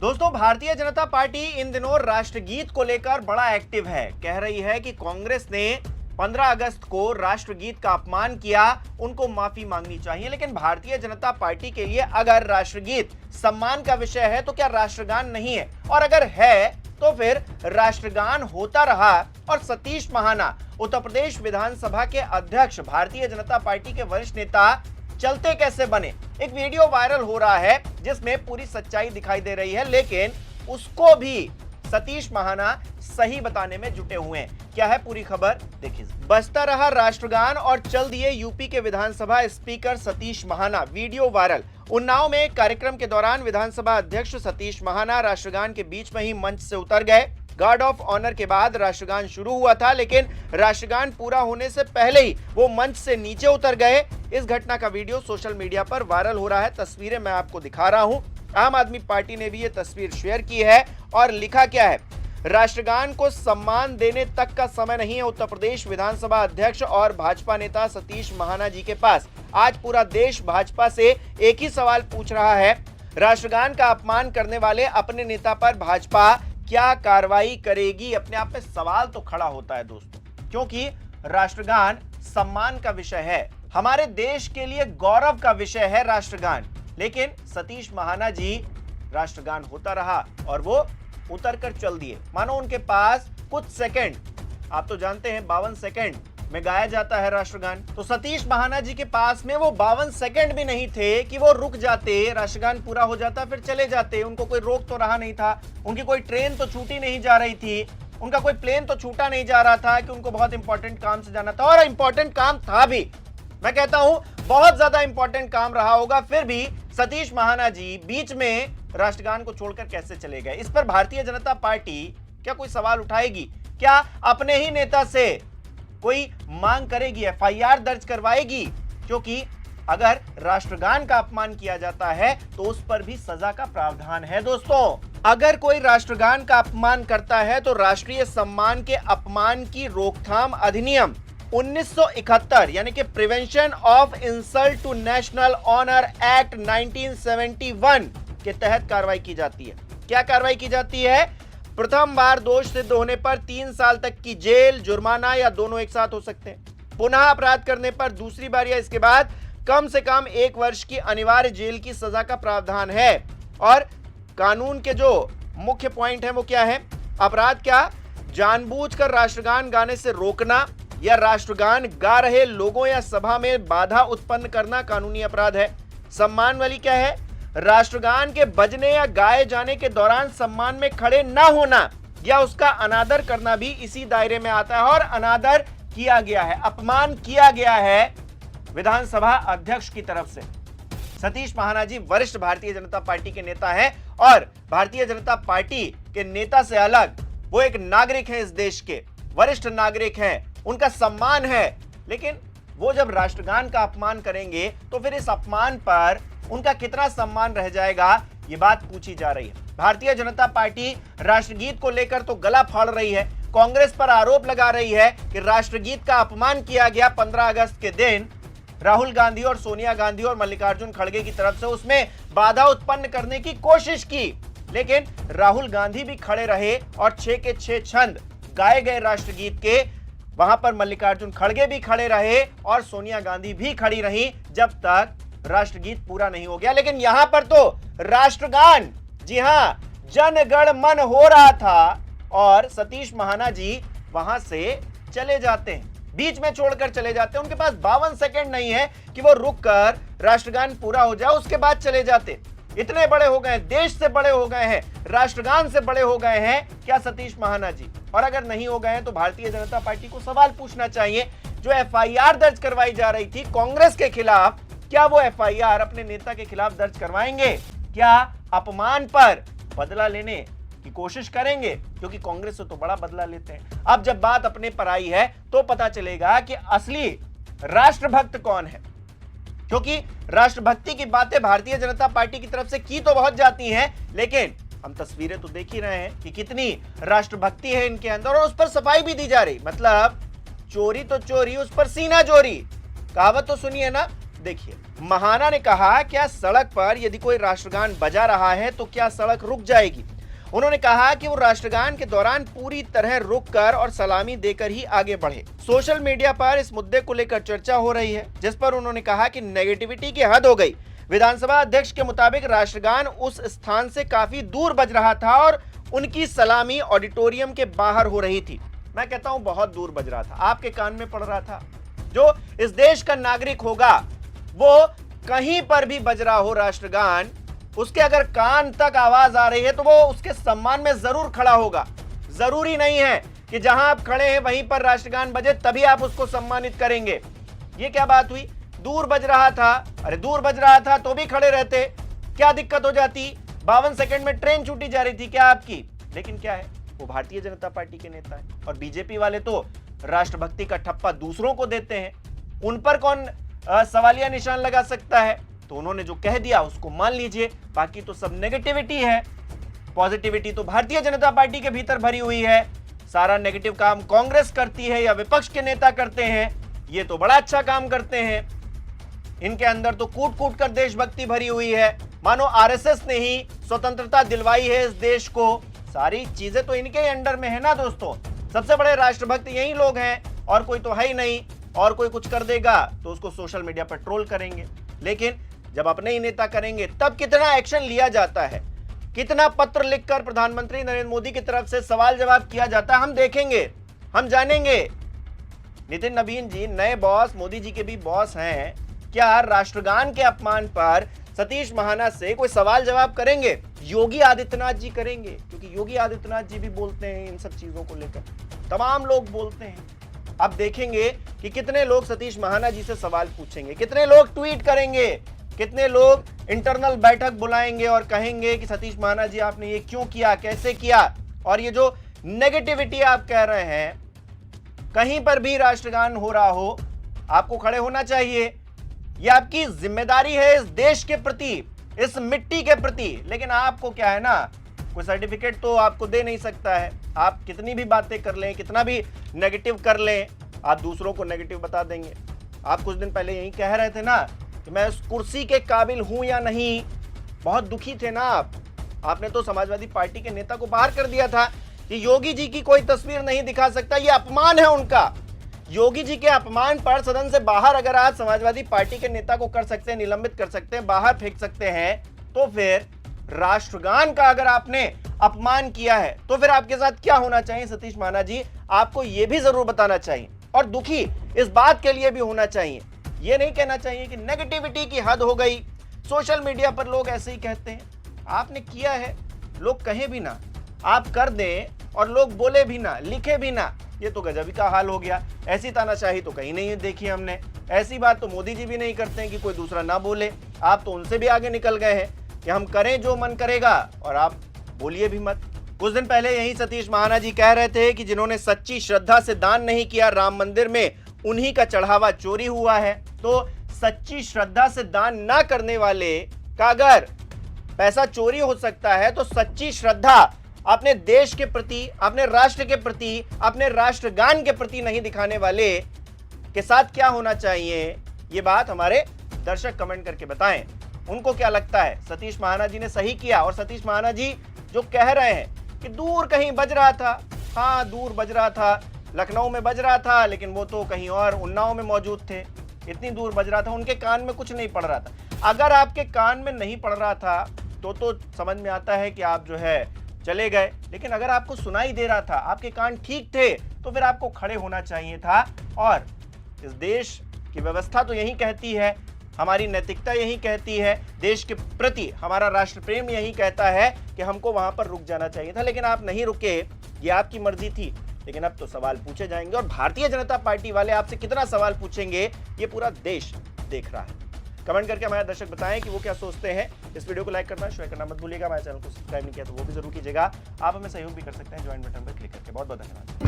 दोस्तों, भारतीय जनता पार्टी इन दिनों राष्ट्रगीत को लेकर बड़ा एक्टिव है। कह रही है कि कांग्रेस ने 15 अगस्त को राष्ट्रगीत का अपमान किया, उनको माफी मांगनी चाहिए। लेकिन भारतीय जनता पार्टी के लिए अगर राष्ट्रगीत सम्मान का विषय है तो क्या राष्ट्रगान नहीं है? और अगर है तो फिर राष्ट्रगान होता रहा और सतीश महाना उत्तर प्रदेश विधानसभा के अध्यक्ष, भारतीय जनता पार्टी के वरिष्ठ नेता चलते कैसे बने? एक वीडियो वायरल हो रहा है जिसमें पूरी सच्चाई दिखाई दे रही है, लेकिन उसको भी सतीश महाना सही बताने में जुटे हुए हैं। क्या है पूरी खबर, देखिए। बजता रहा राष्ट्रगान और चल दिए यूपी के विधानसभा speaker Satish Mahana, video viral. Unnao में एक कार्यक्रम के दौरान विधानसभा अध्यक्ष सतीश महाना राष्ट्रगान के बीच में ही मंच से उतर गए। गार्ड ऑफ ऑनर के बाद राष्ट्रगान शुरू हुआ था, लेकिन राष्ट्रगान पूरा होने से पहले ही वो मंच से नीचे उतर गए। इस घटना का वीडियो सोशल मीडिया पर वायरल हो रहा है। तस्वीरें मैं आपको दिखा रहा हूं। आम आदमी पार्टी ने भी ये तस्वीर शेयर की है और लिखा क्या है, राष्ट्रगान को सम्मान देने तक का समय नहीं है उत्तर प्रदेश विधानसभा अध्यक्ष और भाजपा नेता सतीश महाना जी के पास। आज पूरा देश भाजपा से एक ही सवाल पूछ रहा है, राष्ट्रगान का अपमान करने वाले अपने नेता पर भाजपा क्या कार्रवाई करेगी? अपने आप में सवाल तो खड़ा होता है दोस्तों, क्योंकि राष्ट्रगान सम्मान का विषय है, हमारे देश के लिए गौरव का विषय है राष्ट्रगान। लेकिन सतीश महाना जी राष्ट्रगान होता रहा और वो उतर कर चल दिए, मानो उनके पास कुछ सेकंड, आप तो जानते हैं 52 सेकंड में गाया जाता है राष्ट्रगान, तो सतीश महाना जी के पास में वो 52 सेकंड भी नहीं थे कि वो रुक जाते, राष्ट्रगान पूरा हो जाता फिर चले जाते। उनको कोई रोक तो रहा नहीं था, उनकी कोई ट्रेन तो छूटी नहीं जा रही थी, उनका कोई प्लेन तो छूटा नहीं जा रहा था कि उनको बहुत इंपॉर्टेंट काम से जाना था। और इंपॉर्टेंट काम था भी, मैं कहता हूं बहुत ज्यादा इंपॉर्टेंट काम रहा होगा, फिर भी सतीश महाना जी बीच में राष्ट्रगान को छोड़कर कैसे चले गए? इस पर भारतीय जनता पार्टी क्या कोई सवाल उठाएगी? क्या अपने ही नेता से कोई मांग करेगी, एफआईआर दर्ज करवाएगी? क्योंकि अगर राष्ट्रगान का अपमान किया जाता है तो उस पर भी सजा का प्रावधान है दोस्तों। अगर कोई राष्ट्रगान का अपमान करता है तो राष्ट्रीय सम्मान के अपमान की रोकथाम अधिनियम 1971 यानी कि prevention of insult to national honour act 1971 के तहत कार्रवाई की जाती है। क्या कार्रवाई की जाती है? प्रथम बार दोष सिद्ध होने पर 3 साल तक की जेल, जुर्माना या दोनों एक साथ हो सकते हैं। पुनः अपराध करने पर दूसरी बार या इसके बाद कम से कम 1 वर्ष की अनिवार्य जेल की सजा का प्रावधान है। और कानून के जो मुख्य पॉइंट है वो क्या है? अपराध क्या? जानबूझकर राष्ट्रगान गाने से रोकना या राष्ट्रगान गा रहे लोगों या सभा में बाधा उत्पन्न करना कानूनी अपराध है। सम्मान वाली क्या है? राष्ट्रगान के बजने या गाए जाने के दौरान सम्मान में खड़े ना होना या उसका अनादर करना भी इसी दायरे में आता है। और अनादर किया गया है, अपमान किया गया है विधानसभा अध्यक्ष की तरफ से। सतीश महाना जी वरिष्ठ भारतीय जनता पार्टी के नेता हैं और भारतीय जनता पार्टी के नेता से अलग वो एक नागरिक हैं, इस देश के वरिष्ठ नागरिक हैं, उनका सम्मान है। लेकिन वो जब राष्ट्रगान का अपमान करेंगे तो फिर इस अपमान पर उनका कितना सम्मान रह जाएगा, ये बात पूछी जा रही है। भारतीय जनता पार्टी राष्ट्रगीत को लेकर तो गला फाड़ रही है, कांग्रेस पर आरोप लगा रही है कि राष्ट्रगीत का अपमान किया गया 15 अगस्त के दिन राहुल गांधी और सोनिया गांधी और मल्लिकार्जुन खड़गे की तरफ से, उसमें बाधा उत्पन्न करने की कोशिश की। लेकिन राहुल गांधी भी खड़े रहे और 6 के 6 छंद गाए गए राष्ट्रगीत के, वहां पर मल्लिकार्जुन खड़गे भी खड़े रहे और सोनिया गांधी भी खड़ी रही जब तक राष्ट्रगीत पूरा नहीं हो गया। लेकिन यहां पर तो राष्ट्रगान, जी हां, जन गण मन हो रहा था और सतीश महाना जी वहां से चले जाते हैं, बीच में छोड़कर चले जाते हैं। उनके पास 52 सेकंड नहीं है कि वो रुककर राष्ट्रगान पूरा हो जाए, उसके बाद चले जाते। इतने बड़े हो गए, देश से बड़े हो गए हैं, राष्ट्रगान से बड़े हो गए हैं क्या सतीश महाना जी? और अगर नहीं हो गए हैं तो भारतीय जनता पार्टी को सवाल पूछना चाहिए, जो एफआईआर दर्ज करवाई जा रही थी कांग्रेस के खिलाफ, क्या वो एफआईआर अपने नेता के खिलाफ दर्ज करवाएंगे? क्या अपमान पर बदला लेने की कोशिश करेंगे? क्योंकि कांग्रेस से तो बड़ा बदला लेते हैं। अब जब बात अपने पर आई है तो पता चलेगा कि असली राष्ट्रभक्त कौन है, क्योंकि राष्ट्रभक्ति की बातें भारतीय जनता पार्टी की तरफ से की तो बहुत जाती हैं, लेकिन हम तस्वीरें तो देख ही रहे हैं कि कितनी राष्ट्रभक्ति है इनके अंदर और उस पर सफाई भी दी जा रही। मतलब चोरी तो चोरी, उस पर सीना चोरी। कहावत तो सुनिए ना, देखिए, महाना ने कहा, क्या सड़क पर यदि कोई राष्ट्रगान बजा रहा है तो क्या सड़क रुक जाएगी? उन्होंने कहा कि वो राष्ट्रगान के दौरान पूरी तरह रुककर और सलामी देकर ही आगे बढ़े। सोशल मीडिया पर इस मुद्दे को लेकर चर्चा हो रही है, जिस पर उन्होंने कहा कि नेगेटिविटी की हद हो गई। विधानसभा अध्यक्ष के मुताबिक राष्ट्रगान उस स्थान से काफी दूर बज रहा था और उनकी सलामी ऑडिटोरियम के बाहर हो रही थी। मैं कहता हूं बहुत दूर बज रहा था, आपके कान में पड़ रहा था। जो इस देश का नागरिक होगा वो कहीं पर भी बज रहा हो राष्ट्रगान, उसके अगर कान तक आवाज आ रही है तो वो उसके सम्मान में जरूर खड़ा होगा। जरूरी नहीं है कि जहां आप खड़े हैं वहीं पर राष्ट्रगान बजे तभी आप उसको सम्मानित करेंगे। ये क्या बात हुई? दूर बज रहा था, अरे दूर बज रहा था तो भी खड़े रहते, क्या दिक्कत हो जाती? 52 सेकंड में ट्रेन छूटी जा रही थी क्या आपकी? लेकिन क्या है, वो भारतीय जनता पार्टी के नेता है और बीजेपी वाले तो राष्ट्रभक्ति का ठप्पा दूसरों को देते हैं, उन पर कौन सवालिया निशान लगा सकता है? तो उन्होंने जो कह दिया उसको मान लीजिए, बाकी तो सब नेगेटिविटी है। पॉजिटिविटी तो भारतीय जनता पार्टी के भीतर भरी हुई है। सारा नेगेटिव काम कांग्रेस करती है या विपक्ष के नेता करते हैं, ये तो बड़ा अच्छा काम करते हैं। इनके अंदर तो कूट कूट कर देशभक्ति भरी हुई है, मानो आरएसएस ने ही स्वतंत्रता दिलवाई है इस देश को। सारी चीजें तो इनके अंडर में है ना दोस्तों। सबसे बड़े राष्ट्रभक्त यही लोग हैं और कोई तो है ही नहीं। और कोई कुछ कर देगा तो उसको सोशल मीडिया पर ट्रोल करेंगे, लेकिन जब अपने ही नेता करेंगे तब कितना एक्शन लिया जाता है, कितना पत्र लिखकर प्रधानमंत्री नरेंद्र मोदी की तरफ से सवाल जवाब किया जाता है, हम देखेंगे, हम जानेंगे। नितिन नवीन जी नए बॉस, मोदी जी के भी बॉस हैं, क्या राष्ट्रगान के अपमान पर सतीश महाना से कोई सवाल जवाब करेंगे? योगी आदित्यनाथ जी करेंगे, क्योंकि योगी आदित्यनाथ जी भी बोलते हैं इन सब चीजों को लेकर, तमाम लोग बोलते हैं। अब देखेंगे कि कितने लोग सतीश महाना जी से सवाल पूछेंगे, कितने लोग ट्वीट करेंगे, कितने लोग इंटरनल बैठक बुलाएंगे और कहेंगे कि सतीश महाना जी आपने ये क्यों किया, कैसे किया। और ये जो नेगेटिविटी आप कह रहे हैं, कहीं पर भी राष्ट्रगान हो रहा हो आपको खड़े होना चाहिए, ये आपकी जिम्मेदारी है इस देश के प्रति, इस मिट्टी के प्रति। लेकिन आपको क्या है ना, कोई सर्टिफिकेट तो आपको दे नहीं सकता है। आप कितनी भी बातें कर लें, कितना भी नेगेटिव कर लें, आप दूसरों को नेगेटिव बता देंगे। आप कुछ दिन पहले यही कह रहे थे ना कि मैं उस कुर्सी के काबिल हूं या नहीं, बहुत दुखी थे ना आप। आपने तो समाजवादी पार्टी के नेता को बाहर कर दिया था कि योगी जी की कोई तस्वीर नहीं दिखा सकता, ये अपमान है उनका। योगी जी के अपमान पर सदन से बाहर अगर आज समाजवादी पार्टी के नेता को कर सकते हैं, निलंबित कर सकते हैं, बाहर फेंक सकते हैं, तो फिर राष्ट्रगान का अगर आपने अपमान किया है तो फिर आपके साथ क्या होना चाहिए सतीश महाना जी? आपको यह भी जरूर बताना चाहिए और दुखी इस बात के लिए भी होना चाहिए। यह नहीं कहना चाहिए कि नेगेटिविटी की हद हो गई, सोशल मीडिया पर लोग ऐसे ही कहते हैं। आपने किया है, लोग कहे भी ना, आप कर दें और लोग बोले भी ना, लिखे भी ना, ये तो गजब का हाल हो गया। ऐसी तानाशाही तो कहीं नहीं देखी हमने। ऐसी बात तो मोदी जी भी नहीं करते हैं कि कोई दूसरा ना बोले। आप तो उनसे भी आगे निकल गए हैं कि हम करें जो मन करेगा और आप बोलिए भी मत। कुछ दिन पहले यही सतीश महाना जी कह रहे थे कि जिन्होंने सच्ची श्रद्धा से दान नहीं किया राम मंदिर में, उन्हीं का चढ़ावा चोरी हुआ है। तो सच्ची श्रद्धा से दान ना करने वाले का अगर पैसा चोरी हो सकता है, तो सच्ची श्रद्धा अपने देश के प्रति, अपने राष्ट्र के प्रति, अपने राष्ट्रगान के प्रति नहीं दिखाने वाले के साथ क्या होना चाहिए? ये बात हमारे दर्शक कमेंट करके बताएं, उनको क्या लगता है? सतीश महाना जी ने सही किया? और सतीश महाना जी जो कह रहे हैं कि दूर कहीं बज रहा था, हाँ दूर बज रहा था, लखनऊ में बज रहा था, लेकिन वो तो कहीं और उन्नाव में मौजूद थे, इतनी दूर बज रहा था, उनके कान में कुछ नहीं पड़ रहा था। अगर आपके कान में नहीं पड़ रहा था तो समझ में आता है कि आप जो है चले गए, लेकिन अगर आपको सुनाई दे रहा था, आपके कान ठीक थे, तो फिर आपको खड़े होना चाहिए था। और इस देश की व्यवस्था तो यही कहती है, हमारी नैतिकता यही कहती है, देश के प्रति हमारा राष्ट्र प्रेम यही कहता है कि हमको वहां पर रुक जाना चाहिए था, लेकिन आप नहीं रुके, ये आपकी मर्जी थी। लेकिन अब तो सवाल पूछे जाएंगे और भारतीय जनता पार्टी वाले आपसे कितना सवाल पूछेंगे ये पूरा देश देख रहा है। कमेंट करके हमारे दर्शक बताएं कि वो क्या सोचते हैं। इस वीडियो को लाइक करना, शेयर करना मत भूलिएगा। हमारे चैनल को सब्सक्राइब नहीं किया तो वो भी जरूर कीजिएगा। आप हमें सहयोग भी कर सकते हैं ज्वाइन बटन पर क्लिक करके। बहुत बहुत धन्यवाद।